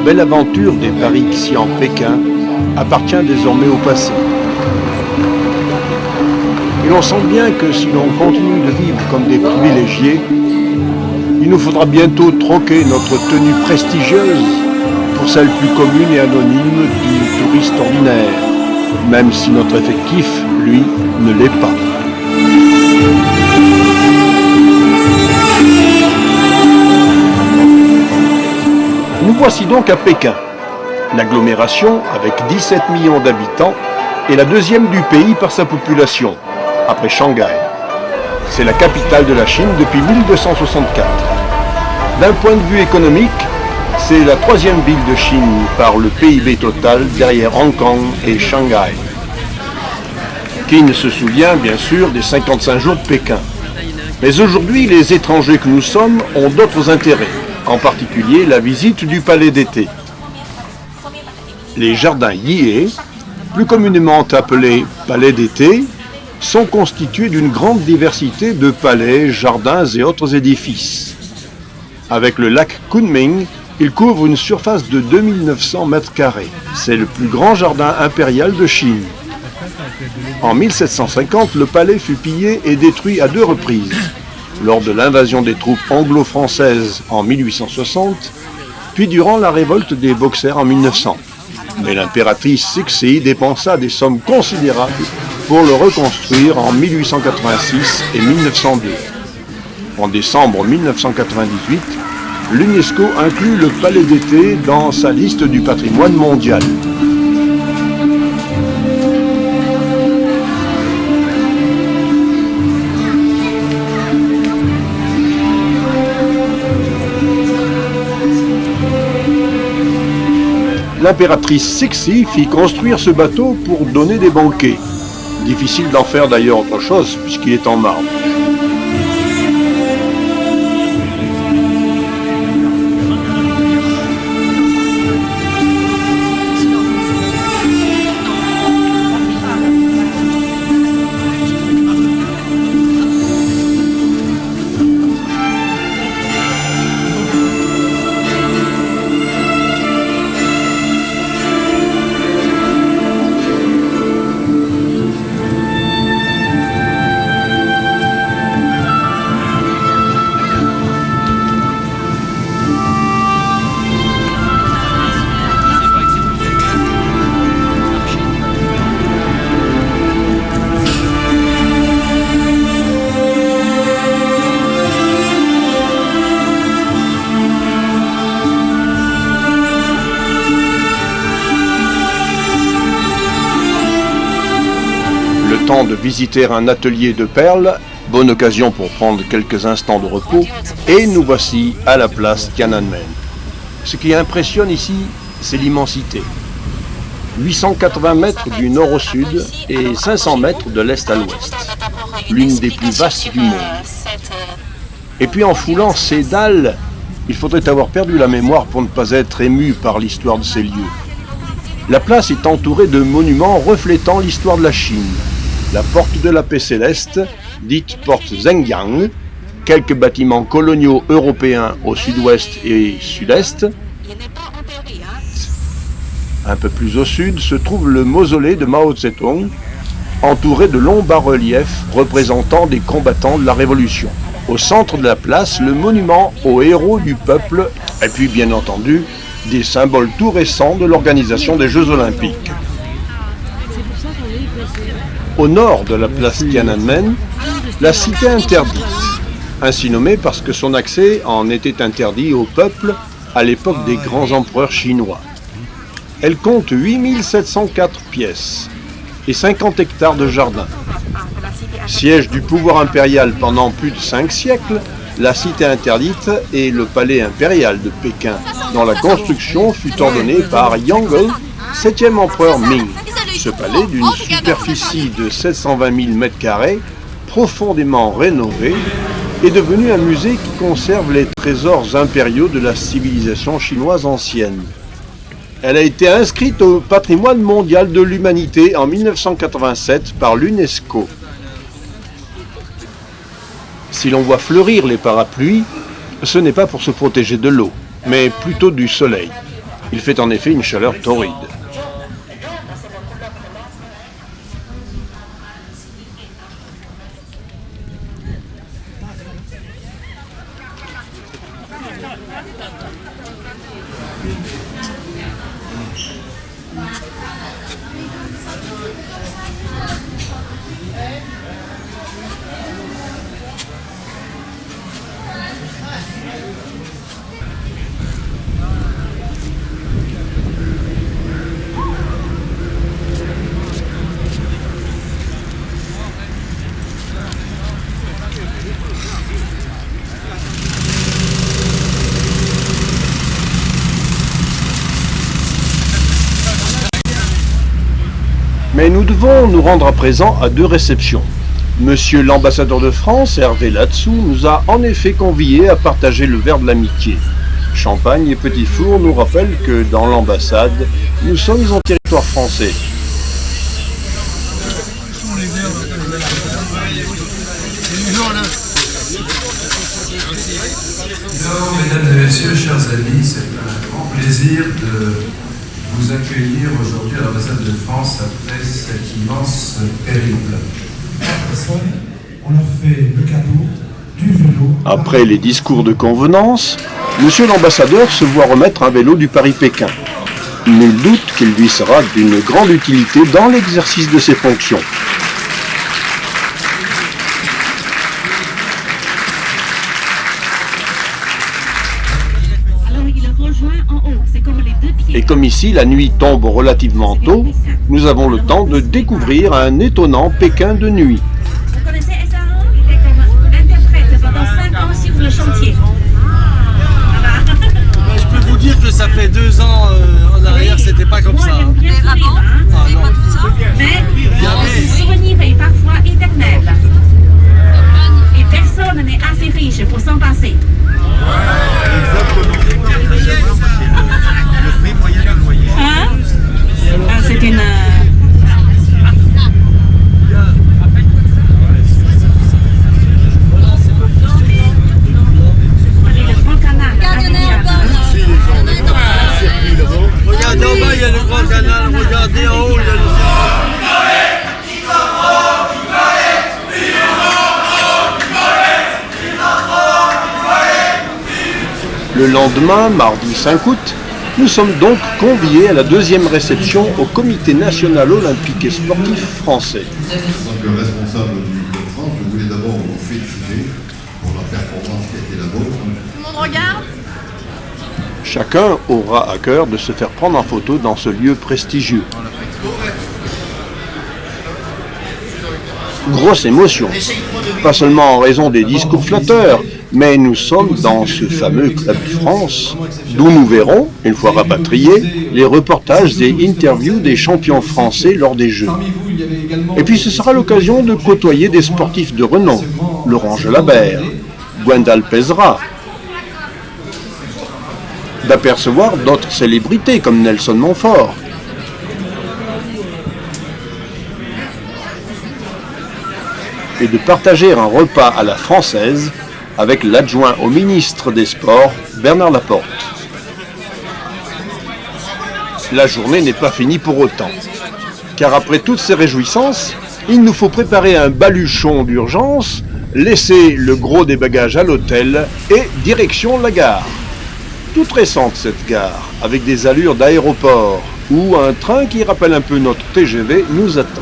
belle aventure des paris Xi'an-Pékin appartient désormais au passé. Et l'on sent bien que si l'on continue de vivre comme des privilégiés, il nous faudra bientôt troquer notre tenue prestigieuse pour celle plus commune et anonyme du touriste ordinaire, même si notre effectif, lui, ne l'est pas. Nous voici donc à Pékin. L'agglomération, avec 17 millions d'habitants, est la deuxième du pays par sa population, après Shanghai. C'est la capitale de la Chine depuis 1264. D'un point de vue économique, c'est la troisième ville de Chine par le PIB total derrière Hong Kong et Shanghai. Qui ne se souvient bien sûr des 55 jours de Pékin. Mais aujourd'hui, les étrangers que nous sommes ont d'autres intérêts, en particulier la visite du palais d'été. Les jardins Yíe, plus communément appelés palais d'été, sont constitués d'une grande diversité de palais, jardins et autres édifices. Avec le lac Kunming, il couvre une surface de 2900 mètres carrés. C'est le plus grand jardin impérial de Chine. En 1750, le palais fut pillé et détruit à 2 reprises, lors de l'invasion des troupes anglo-françaises en 1860, puis durant la révolte des Boxers en 1900. Mais l'impératrice Cixi dépensa des sommes considérables pour le reconstruire en 1886 et 1902. En décembre 1998, l'UNESCO inclut le palais d'été dans sa liste du patrimoine mondial. L'impératrice Cixi fit construire ce bateau pour donner des banquets. Difficile d'en faire d'ailleurs autre chose puisqu'il est en marbre. Temps de visiter un atelier de perles, bonne occasion pour prendre quelques instants de repos, et nous voici à la place Tiananmen. Ce qui impressionne ici, c'est l'immensité. 880 mètres du nord au sud et 500 mètres de l'est à l'ouest. L'une des plus vastes du monde. Et puis en foulant ces dalles, il faudrait avoir perdu la mémoire pour ne pas être ému par l'histoire de ces lieux. La place est entourée de monuments reflétant l'histoire de la Chine. La porte de la paix céleste, dite porte Zhengyang, quelques bâtiments coloniaux européens au sud-ouest et sud-est. Un peu plus au sud se trouve le mausolée de Mao Zedong, entouré de longs bas-reliefs représentant des combattants de la Révolution. Au centre de la place, le monument aux héros du peuple, et puis bien entendu, des symboles tout récents de l'organisation des Jeux Olympiques. Au nord de la place Tiananmen, la cité interdite, ainsi nommée parce que son accès en était interdit au peuple à l'époque des grands empereurs chinois. Elle compte 8704 pièces et 50 hectares de jardin. Siège du pouvoir impérial pendant plus de 5 siècles, la cité interdite est le palais impérial de Pékin, dont la construction fut ordonnée par Yongle, 7e empereur Ming. Ce palais, d'une superficie de 720 000 m², profondément rénové, est devenu un musée qui conserve les trésors impériaux de la civilisation chinoise ancienne. Elle a été inscrite au patrimoine mondial de l'humanité en 1987 par l'UNESCO. Si l'on voit fleurir les parapluies, ce n'est pas pour se protéger de l'eau, mais plutôt du soleil. Il fait en effet une chaleur torride. Mais nous devons nous rendre à présent à deux réceptions. Monsieur l'ambassadeur de France, Hervé Latsou, nous a en effet conviés à partager le verre de l'amitié. Champagne et Petit Four nous rappellent que dans l'ambassade, nous sommes en territoire français. Mesdames et messieurs, chers amis, c'est un grand plaisir de vous accueillir aujourd'hui à l'ambassade de France après cet immense périple. On leur fait le cadeau du vélo. Après les discours de convenance, monsieur l'ambassadeur se voit remettre un vélo du Paris-Pékin. Nul doute qu'il lui sera d'une grande utilité dans l'exercice de ses fonctions. Et comme ici, la nuit tombe relativement tôt, nous avons le temps de découvrir un étonnant Pékin de nuit. Vous connaissez SRO? Il est comme interprète pendant 5 ans sur le chantier. Je peux vous dire que ça fait 2 ans en arrière, c'était pas comme ça. Bien sourire, mais le souvenir est parfois éternel. Et personne n'est assez riche pour s'en passer. Hein? C'est une... Regardez en bas, il y a le grand canal. Regardez en haut, il y a le... Le lendemain, mardi 5 août, nous sommes donc conviés à la deuxième réception au Comité national olympique et sportif français. En tant que responsable du Club France, je voulais d'abord vous féliciter pour la performance qui a été la vôtre. Tout le monde regarde? Chacun aura à cœur de se faire prendre en photo dans ce lieu prestigieux. Grosse émotion, pas seulement en raison des discours flatteurs, mais nous sommes dans ce fameux Club France, d'où nous verrons, une fois rapatriés, les reportages et interviews des champions français lors des Jeux. Et puis ce sera l'occasion de côtoyer des sportifs de renom, Laurent Jalabert, Gwendal Pesera, d'apercevoir d'autres célébrités comme Nelson Montfort. Et de partager un repas à la française avec l'adjoint au ministre des Sports, Bernard Laporte. La journée n'est pas finie pour autant, car après toutes ces réjouissances, il nous faut préparer un baluchon d'urgence, laisser le gros des bagages à l'hôtel et direction la gare. Toute récente cette gare, avec des allures d'aéroport, où un train qui rappelle un peu notre TGV nous attend.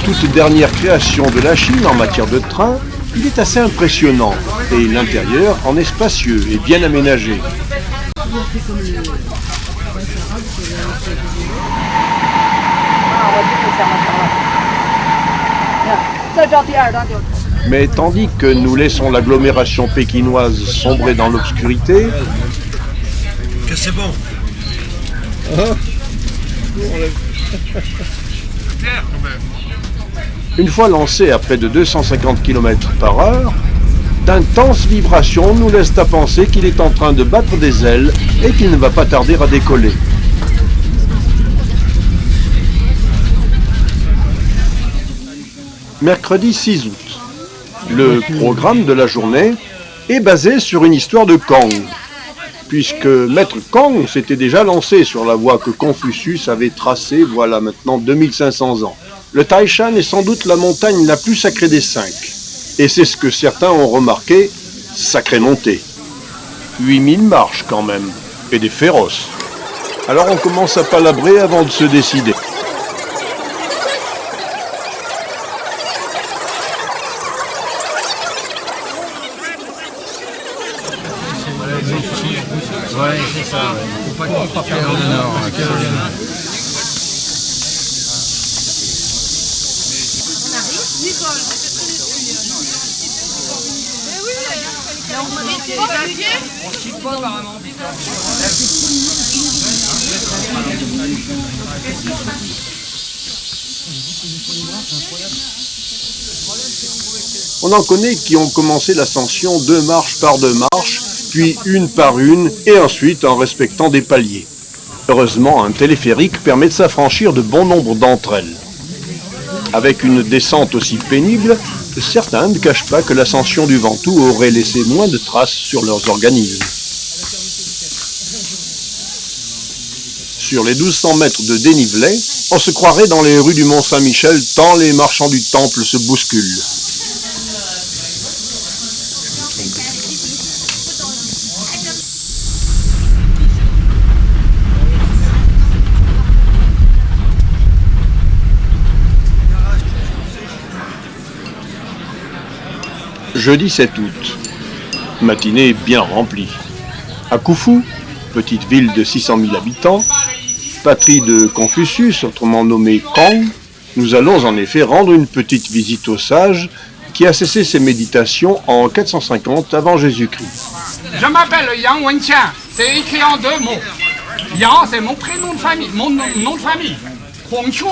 Toute dernière création de la Chine en matière de train, il est assez impressionnant et l'intérieur en est spacieux et bien aménagé. Mais tandis que nous laissons l'agglomération pékinoise sombrer dans l'obscurité, Que c'est bon. une fois lancé à près de 250 km/h, d'intenses vibrations nous laissent à penser qu'il est en train de battre des ailes et qu'il ne va pas tarder à décoller. mercredi 6 août. Le programme de la journée est basé sur une histoire de Kang, puisque Maître Kang s'était déjà lancé sur la voie que Confucius avait tracée voilà maintenant 2500 ans. Le Taishan est sans doute la montagne la plus sacrée des 5, et c'est ce que certains ont remarqué, sacrée montée. 8000 marches quand même, et des féroces. Alors on commence à palabrer avant de se décider. Ouais, c'est ça. Faut pas perdre le nord. On en connaît qui ont commencé l'ascension 2 marches par 2 marches, puis une par une, et ensuite en respectant des paliers. Heureusement, un téléphérique permet de s'affranchir de bon nombre d'entre elles. Avec une descente aussi pénible, certains ne cachent pas que l'ascension du Ventoux aurait laissé moins de traces sur leurs organismes. Sur les 1200 mètres de dénivelé, on se croirait dans les rues du Mont-Saint-Michel tant les marchands du temple se bousculent. Jeudi 7 août, matinée bien remplie. À Koufou, petite ville de 600 000 habitants, patrie de Confucius, autrement nommé Kang, nous allons en effet rendre une petite visite au sage qui a cessé ses méditations en 450 avant Jésus-Christ. Je m'appelle Yang Wenqian, c'est écrit en 2 mots. Yang, c'est mon prénom de famille, mon nom de famille. Kongqiu,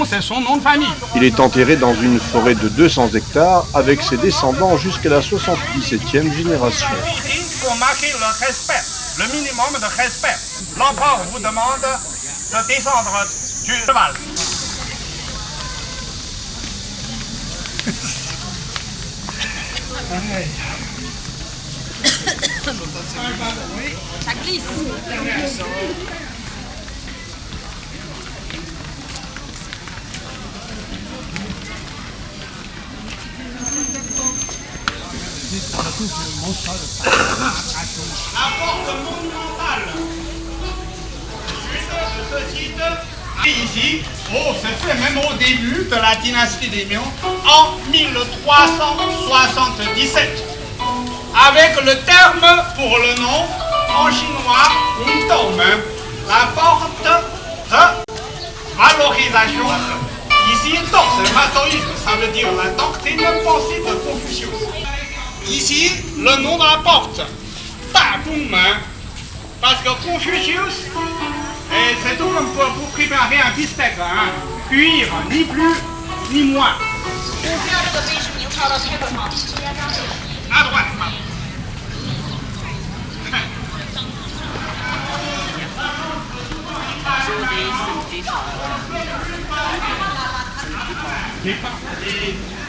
c'est son nom de famille. Il est enterré dans une forêt de 200 hectares avec ses descendants jusqu'à la 77e génération. Pour marquer le respect, le minimum de respect, l'empereur vous demande de descendre du cheval. Ça glisse. La porte monumentale de ce site, ici, c'est fait même au début de la dynastie des Mian, en 1377, avec le terme pour le nom en chinois, Wutong, la porte de valorisation. Ici, Dong, c'est le maoïsme, ça veut dire la doctrine pensée de Confucius. Ici, le nom de la porte, Da Dong, parce que Confucius, et c'est tout comme pour vous préparer un bistec, hein, cuire, ni plus, ni moins. À droite, maintenant.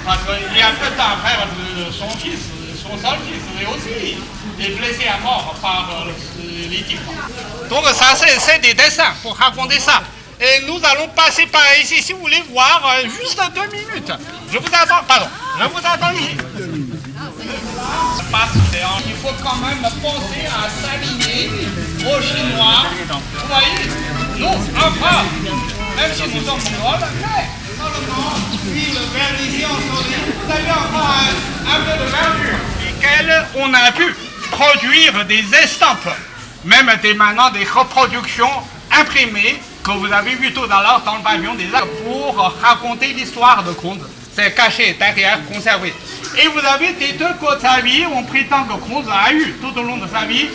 Parce qu'il y a peu de temps après, son fils, son seul fils, lui aussi, est blessé à mort par les types. Donc ça, c'est des dessins pour raconter ça. Et nous allons passer par ici, si vous voulez voir, juste 2 minutes. Je vous attends, pardon, je vous attends ici. Il faut quand même penser à s'aligner aux Chinois. Vous voyez, nous, enfin, même si nous sommes mongols, mais seulement, si le verre ici en soleil, vous avez encore un peu de verdure, desquels on a pu produire des estampes, même maintenant des reproductions imprimées que vous avez vu tout à l'heure dans le pavillon des arts pour raconter l'histoire de Conde. C'est caché derrière, conservé. Et vous avez des 2 côtés de sa vie, on prétend que Conde a eu tout au long de sa vie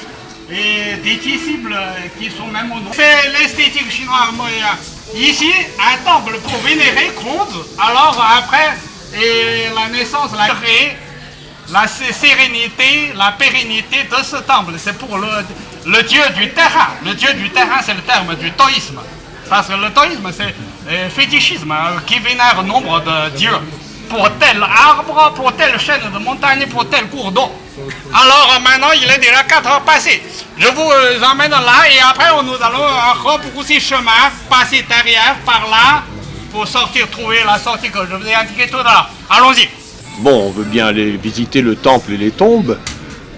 et des disciples qui sont même au nom. C'est l'esthétique chinoise. Ici, un temple pour vénérer Conde. Alors après, et la naissance, la sérénité, la pérennité de ce temple. C'est pour le dieu du terrain. Le dieu du terrain, c'est le terme du taoïsme. Parce que le taoïsme, c'est fétichisme qui vénère nombre de dieux. Pour tel arbre, pour telle chaîne de montagne, pour tel cours d'eau. Alors maintenant, il est déjà 4 heures passées. Je vous emmène là et après, nous allons rebrousser chemin, passer derrière, par là, pour sortir, trouver la sortie que je vous ai indiquée tout à l'heure. Allons-y. Bon, on veut bien aller visiter le temple et les tombes,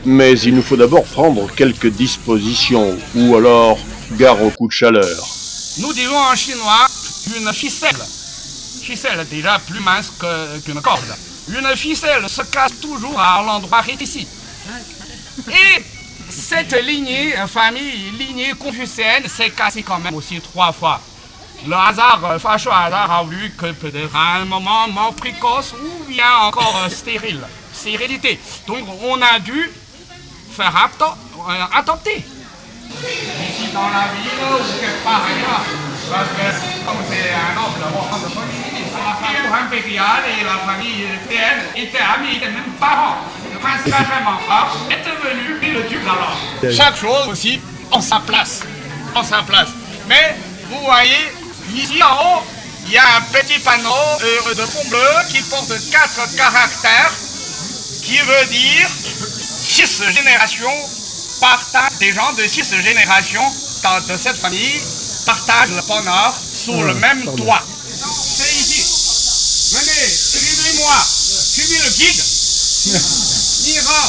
mais il nous faut d'abord prendre quelques dispositions, ou alors gare au coup de chaleur. Nous disons en chinois une ficelle. Ficelle déjà plus mince qu'une corde. Une ficelle se casse toujours à l'endroit rétréci. Et cette lignée confucéenne s'est cassée quand même aussi 3 fois. Le fâcheux hasard a voulu que peut-être à un moment mort précoce ou bien encore stérilité. Donc on a dû faire adopter. Ici dans la ville ou quelque part ailleurs. Parce que comme c'est un noble roi de politique, la famille impériale et la famille européenne étaient amis, étaient même parents. Le prince Benjamin est devenu le duc alors. Chaque chose aussi en sa place. Mais vous voyez, ici en haut, il y a un petit panneau de fond bleu qui porte 4 caractères qui veut dire 6 générations partagent, des gens de 6 générations de cette famille partagent le bonheur sous le même toit. C'est ici. Venez, suivez-moi. Suivez le guide. Ni hao.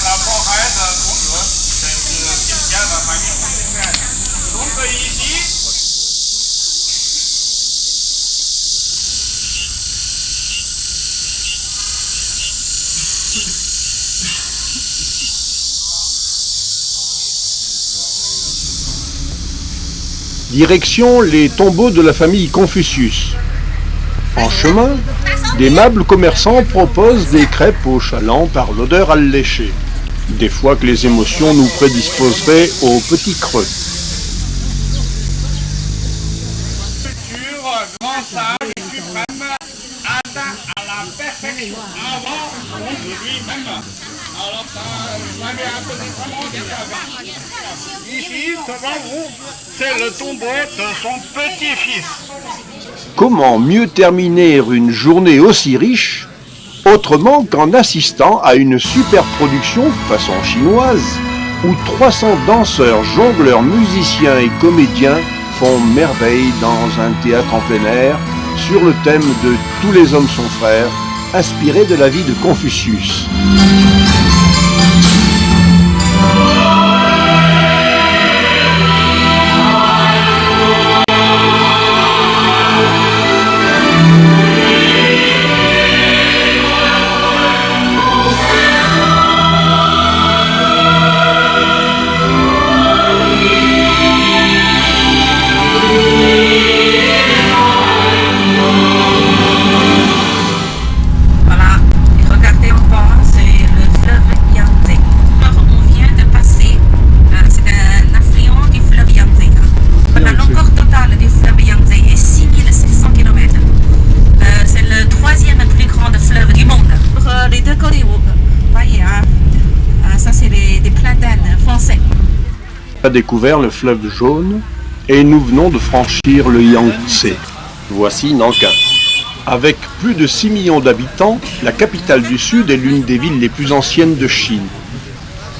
La forêt de Congo, c'est le cimetière de la famille contemporaine. Donc ici, Direction les tombeaux de la famille Confucius. En chemin, d'aimables commerçants proposent des crêpes aux chalands par l'odeur alléchée. Des fois que les émotions nous prédisposeraient au petit creux. grand sage suprême atteint à la perfection avant de lui-même. Alors ça m'avait un peu vraiment. Ici, devant vous, c'est le tombeau de son petit-fils. Comment mieux terminer une journée aussi riche autrement qu'en assistant à une super production façon chinoise où 300 danseurs, jongleurs, musiciens et comédiens font merveille dans un théâtre en plein air sur le thème de « Tous les hommes sont frères » inspiré de la vie de Confucius. A découvert le fleuve jaune et nous venons de franchir le Yangtze. Voici Nankin. Avec plus de 6 millions d'habitants, la capitale du Sud est l'une des villes les plus anciennes de Chine.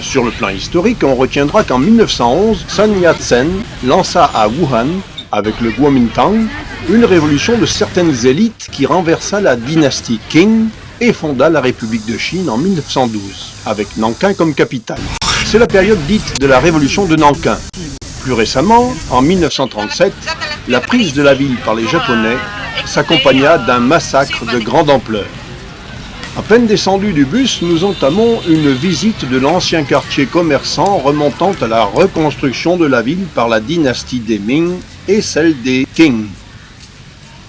Sur le plan historique, on retiendra qu'en 1911, Sun Yat-sen lança à Wuhan, avec le Kuomintang, une révolution de certaines élites qui renversa la dynastie Qing et fonda la République de Chine en 1912, avec Nankin comme capitale. C'est la période dite de la révolution de Nankin. Plus récemment, en 1937, la prise de la ville par les Japonais s'accompagna d'un massacre de grande ampleur. À peine descendus du bus, nous entamons une visite de l'ancien quartier commerçant remontant à la reconstruction de la ville par la dynastie des Ming et celle des Qing.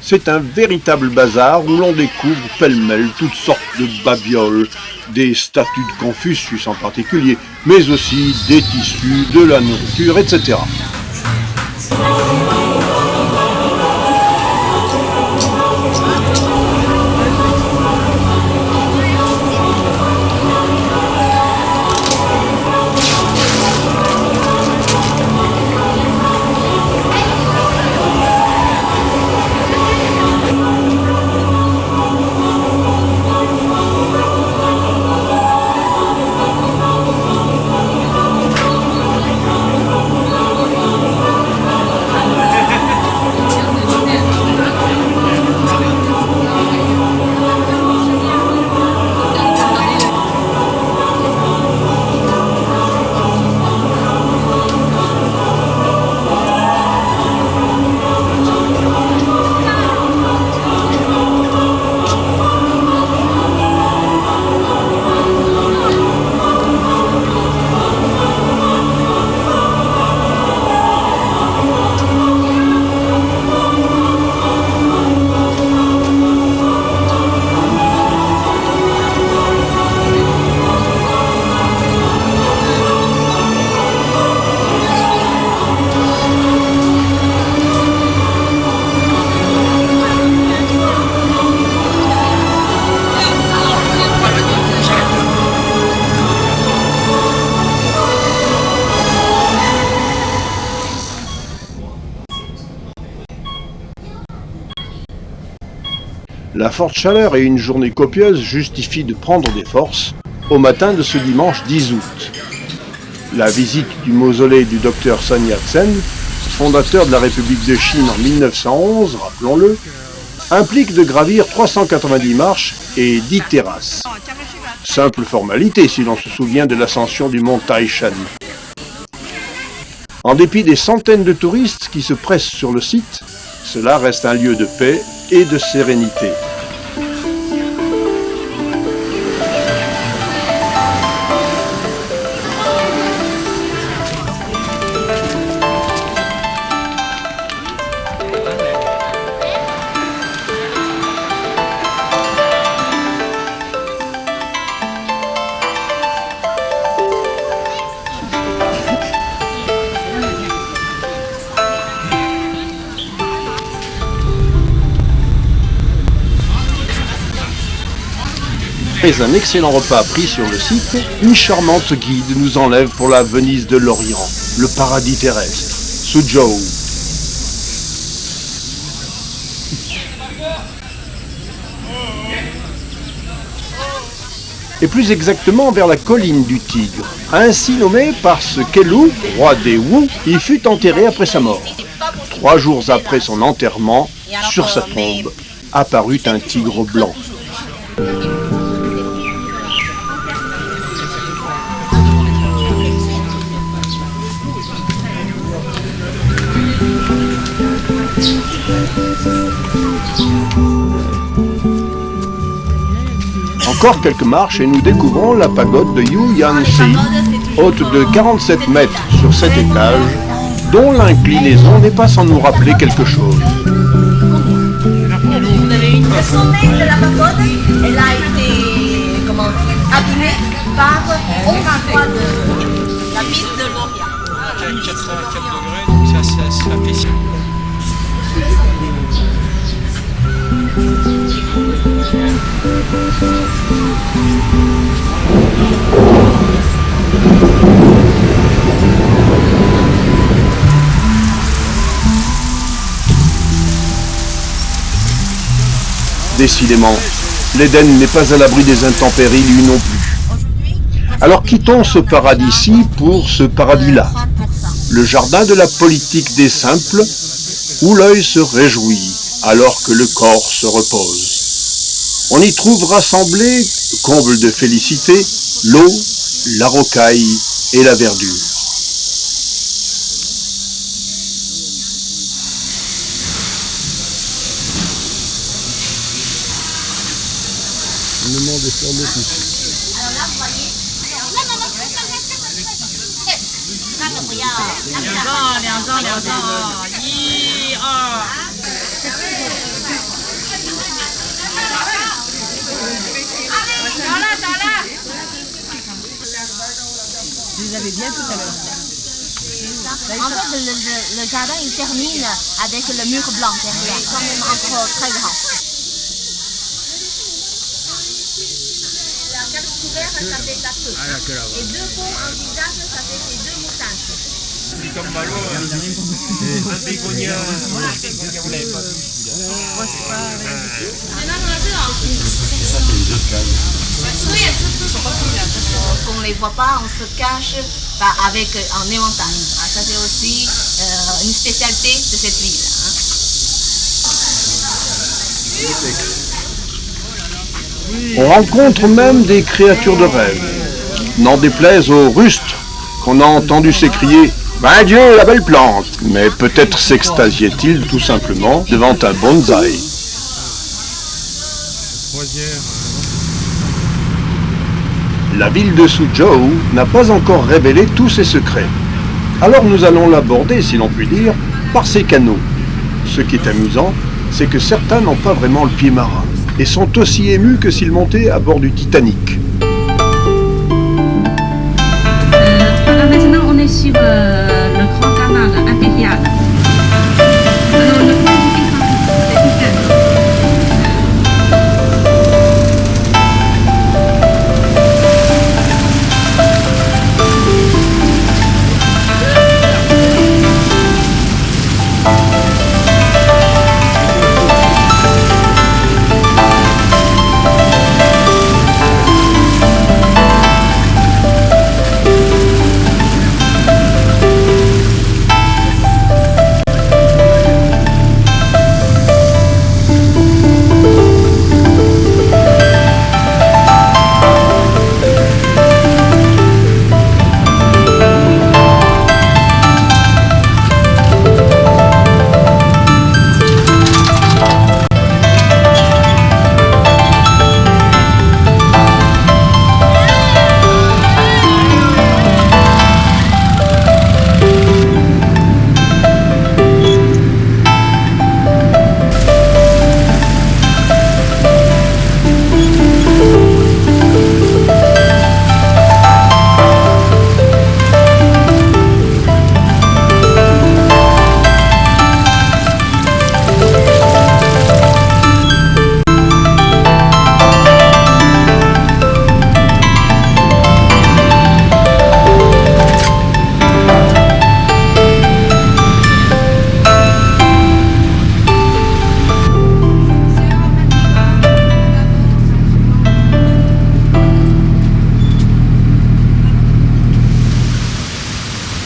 C'est un véritable bazar où l'on découvre pêle-mêle toutes sortes de babioles, des statues de Confucius en particulier, mais aussi des tissus, de la nourriture, etc. La forte chaleur et une journée copieuse justifient de prendre des forces au matin de ce dimanche 10 août. La visite du mausolée du docteur Sun Yat-sen, fondateur de la République de Chine en 1911, rappelons-le, implique de gravir 390 marches et 10 terrasses. Simple formalité si l'on se souvient de l'ascension du mont Taishan. En dépit des centaines de touristes qui se pressent sur le site, cela reste un lieu de paix et de sérénité. Après un excellent repas pris sur le site, une charmante guide nous enlève pour la Venise de l'Orient, le paradis terrestre, Suzhou. Et plus exactement vers la colline du Tigre, ainsi nommée parce qu'Elu, roi des Wu, y fut enterré après sa mort. 3 jours après son enterrement, sur sa tombe, apparut un tigre blanc. Encore quelques marches et nous découvrons la pagode de Yuyansi, haute de 47 mètres sur 7 étages, dont l'inclinaison n'est pas sans nous rappeler quelque chose. Le sommet de la pagode, elle a été abîmée par 11 fois de la piste de l'Orient. 84 degrés, donc c'est assez appréciable. Décidément, l'Éden n'est pas à l'abri des intempéries, lui non plus. Alors quittons ce paradis-ci pour ce paradis-là, le jardin de la politique des simples, où l'œil se réjouit alors que le corps se repose. On y trouve rassemblés, comble de félicité, l'eau, la rocaille et la verdure. Le monde est sur le pouce. Alors là, vous voyez, Vous avez bien tout à l'heure. en fait, le jardin il termine avec le mur blanc derrière, quand même encore très grand. La carte couverte, ça fait la queue. Et 2 pots en visage, ça fait ces 2 moustaches. C'est comme ballon, un bégonia. Qu'on ne les voit pas, on se cache avec un éventail. Ça c'est aussi une spécialité de cette ville. On rencontre même des créatures de rêve. N'en déplaise aux rustres qu'on a entendu s'écrier « Ben Dieu, la belle plante !» Mais peut-être s'extasiait-il tout simplement devant un bonsaï. La ville de Suzhou n'a pas encore révélé tous ses secrets. Alors nous allons l'aborder, si l'on peut dire, par ses canaux. Ce qui est amusant, c'est que certains n'ont pas vraiment le pied marin et sont aussi émus que s'ils montaient à bord du Titanic. Là maintenant on est sur le grand canal impérial. Alors le plan du Titanic.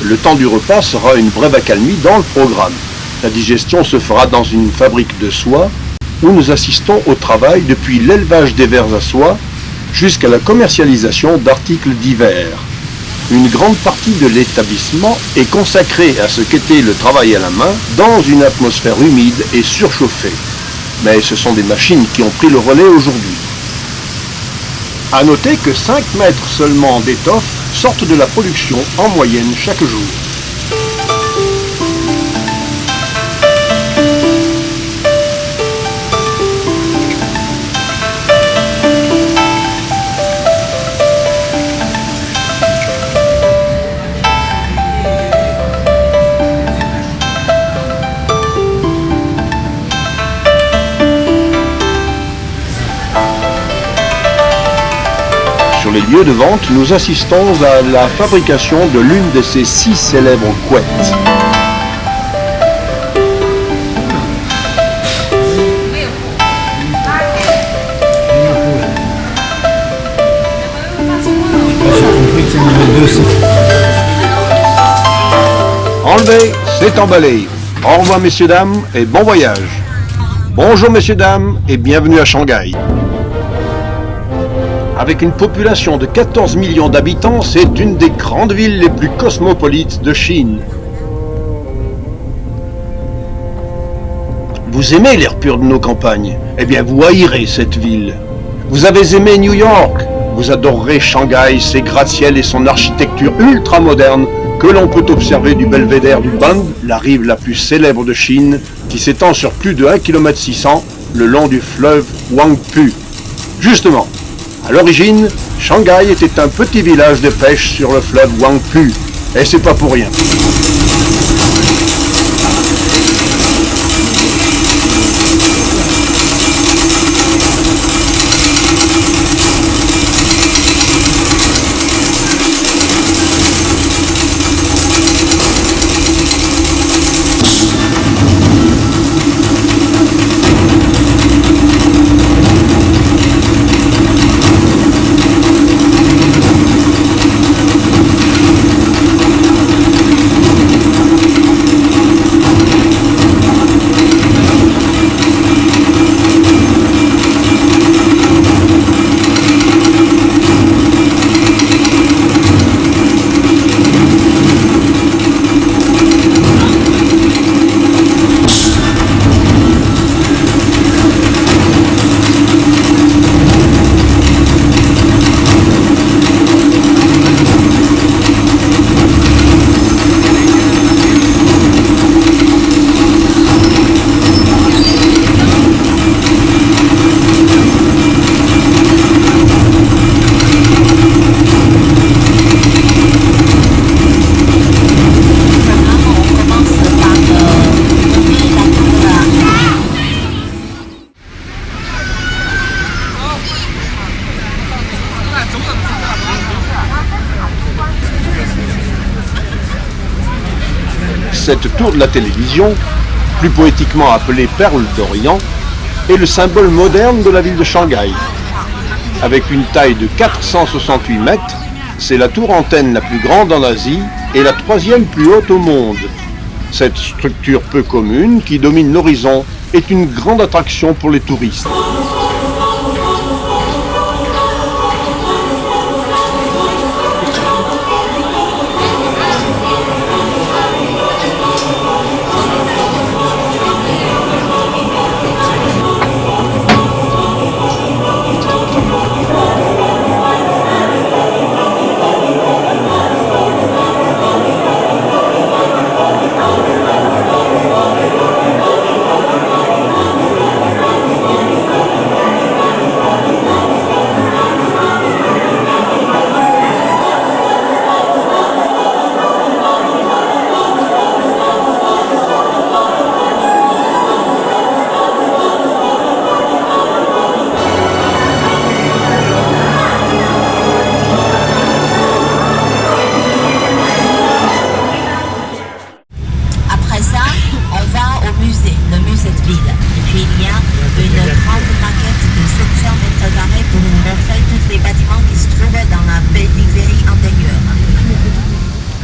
Le temps du repas sera une brève accalmie dans le programme. La digestion se fera dans une fabrique de soie où nous assistons au travail depuis l'élevage des vers à soie jusqu'à la commercialisation d'articles divers. Une grande partie de l'établissement est consacrée à ce qu'était le travail à la main dans une atmosphère humide et surchauffée. Mais ce sont des machines qui ont pris le relais aujourd'hui. À noter que 5 mètres seulement d'étoffe sortent de la production en moyenne chaque jour. Sur les lieux de vente, nous assistons à la fabrication de l'une de ces 6 célèbres couettes. Enlevé, c'est emballé. Au revoir messieurs, dames, et bon voyage. Bonjour messieurs, dames, et bienvenue à Shanghai. Avec une population de 14 millions d'habitants, c'est une des grandes villes les plus cosmopolites de Chine. Vous aimez l'air pur de nos campagnes? Eh bien, vous haïrez cette ville. Vous avez aimé New York? Vous adorerez Shanghai, ses gratte-ciels et son architecture ultra-moderne que l'on peut observer du belvédère du Bund, la rive la plus célèbre de Chine, qui s'étend sur plus de 1,6 km le long du fleuve Huangpu. Justement, à l'origine, Shanghai était un petit village de pêche sur le fleuve Huangpu, et c'est pas pour rien. Cette tour de la télévision, plus poétiquement appelée Perle d'Orient, est le symbole moderne de la ville de Shanghai. Avec une taille de 468 mètres, c'est la tour antenne la plus grande en Asie et la 3e plus haute au monde. Cette structure peu commune, qui domine l'horizon, est une grande attraction pour les touristes.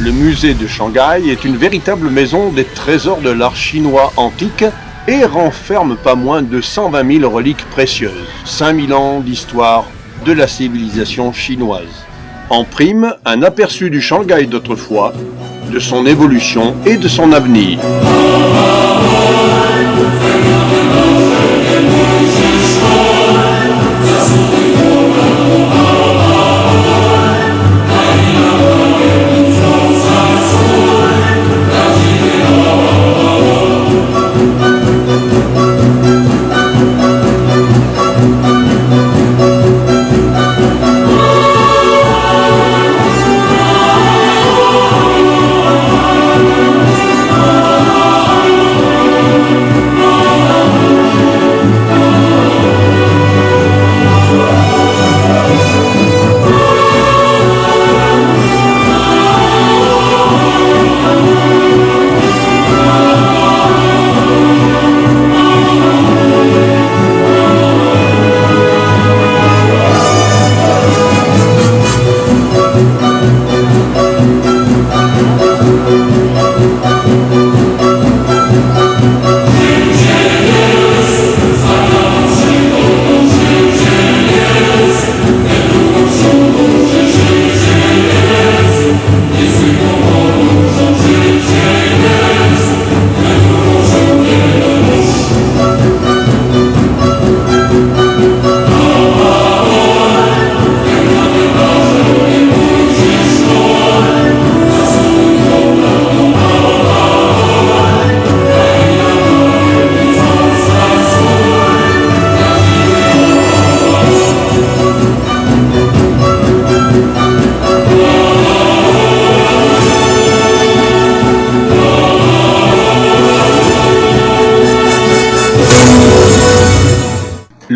Le musée de Shanghai est une véritable maison des trésors de l'art chinois antique et renferme pas moins de 120 000 reliques précieuses. 5000 ans d'histoire de la civilisation chinoise. En prime, un aperçu du Shanghai d'autrefois, de son évolution et de son avenir.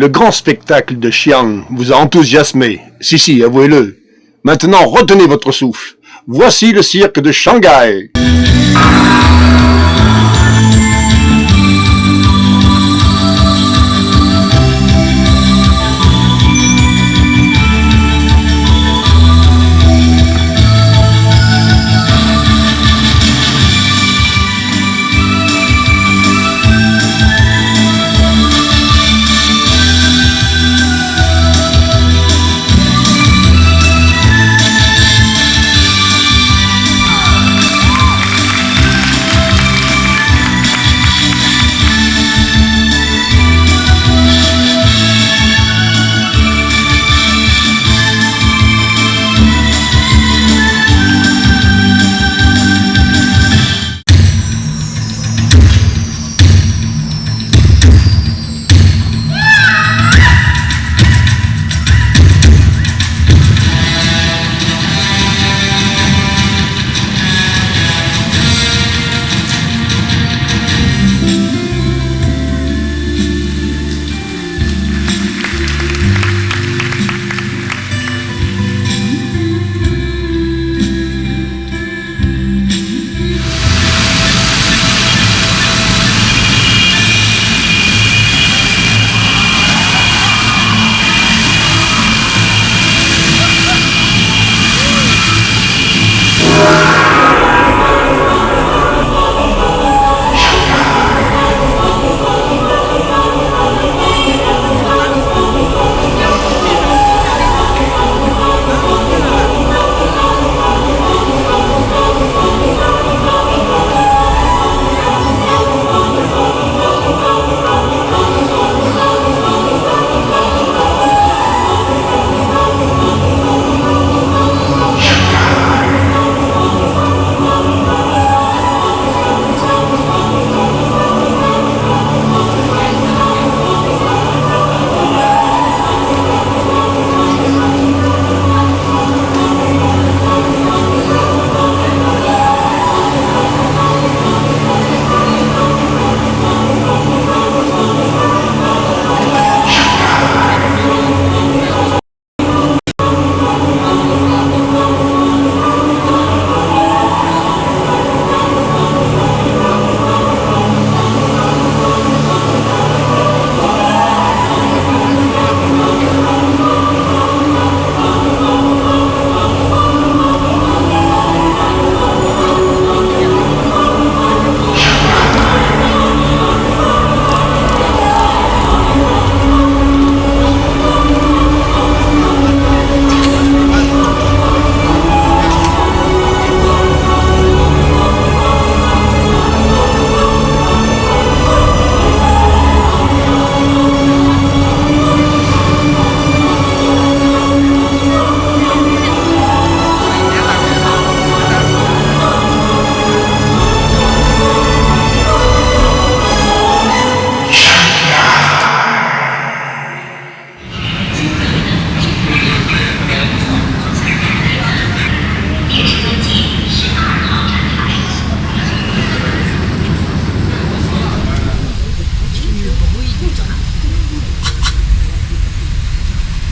Le grand spectacle de Xi'an vous a enthousiasmé. Si, avouez-le. Maintenant, retenez votre souffle. Voici le cirque de Shanghai.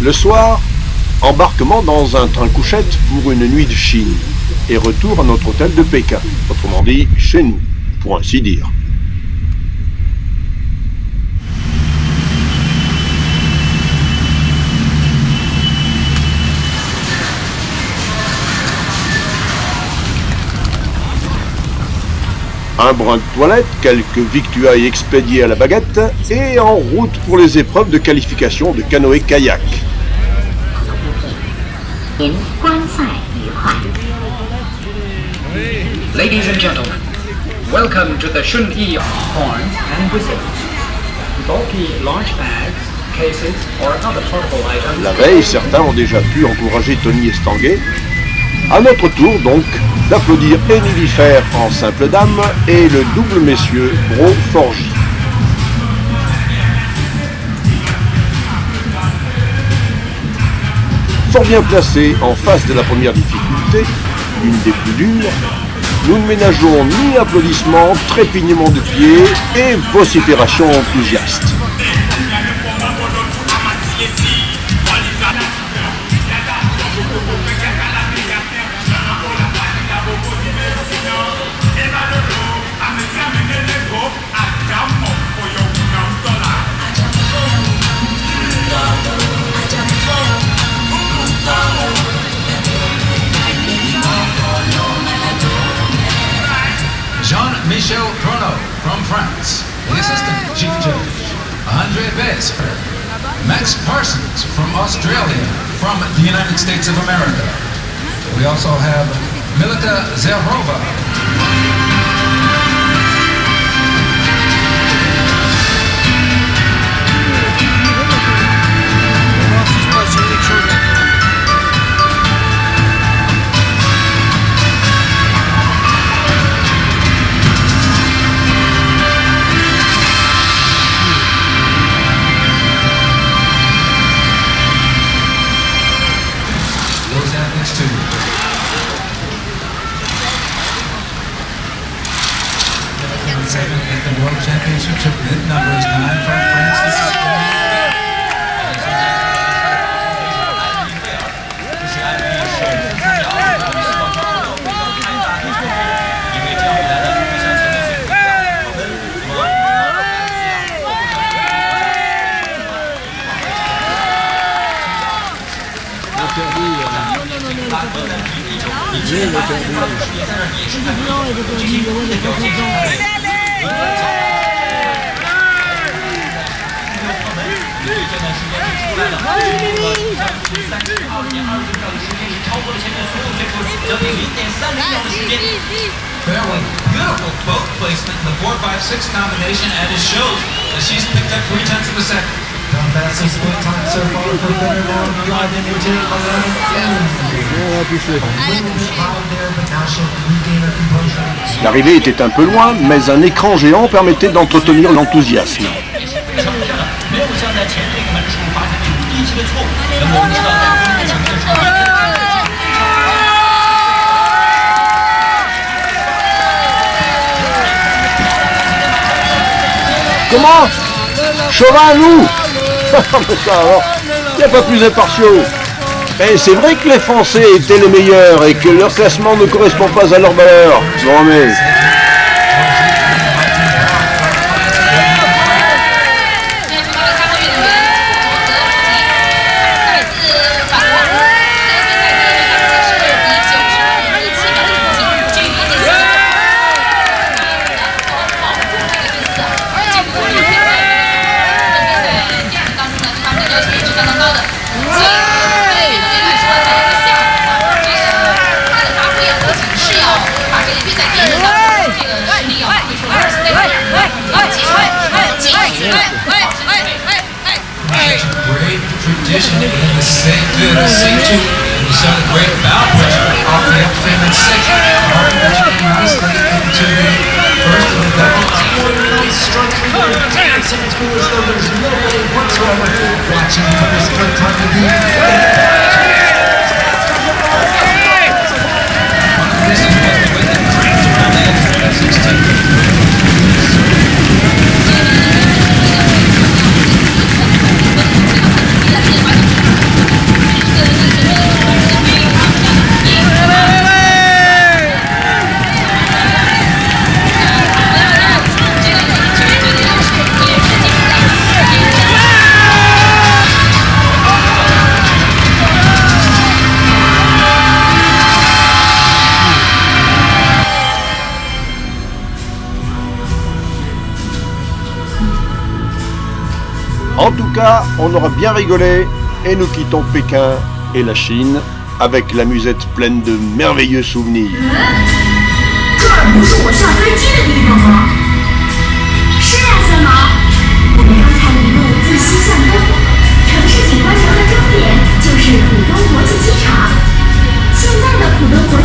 Le soir, embarquement dans un train couchette pour une nuit de Chine et retour à notre hôtel de Pékin, autrement dit chez nous, pour ainsi dire. Un brin de toilette, quelques victuailles expédiées à la baguette et en route pour les épreuves de qualification de canoë-kayak. Ladies and gentlemen, welcome to the Shunyi horn and whistles. Bulky large bags, cases, or other portable items. La veille, certains ont déjà pu encourager Tony Estanguet. À notre tour, donc, d'applaudir Émilie Fer en simple dame et le double messieurs Bro Forgy. Fort bien placés en face de la première difficulté, l'une des plus dures, nous ne ménageons ni applaudissements, trépignements de pieds et vociférations enthousiastes. Jean-Michel Prono from France, the assistant chief judge. Andre Besser. Max Parsons from Australia, from the United States of America. We also have Milita Zerova. At the World Championships of mid-numbers, 9 from France. This is Fairway, beautiful boat placement in the 4-5-6 combination, and it shows that she's picked up 0.3 of a second. The fastest split time so far for Fenner now driving into 11. L'arrivée était un peu loin, mais un écran géant permettait d'entretenir l'enthousiasme. Comment? Chauvin, nous? Mais ça alors, il n'y a pas plus impartiaux. Mais c'est vrai que les Français étaient les meilleurs et que leur classement ne correspond pas à leur valeur. Bon, mais... Tradition in the C2, we saw the great bow pressure off the upframe and second. Martin nicely into the first of the double. Nice strike through the dance, and it's cool as though there's no way whatsoever watching for this split time to be. One of the reasons was the way that cranked around the outside of 16. En tout cas, on aura bien rigolé et nous quittons Pékin et la Chine avec la musette pleine de merveilleux souvenirs. 这儿不是我上飞机的地方吗？是啊，三毛。我们刚才一路自西向东，城市景观的核终点就是浦东国际机场。现在的浦东国际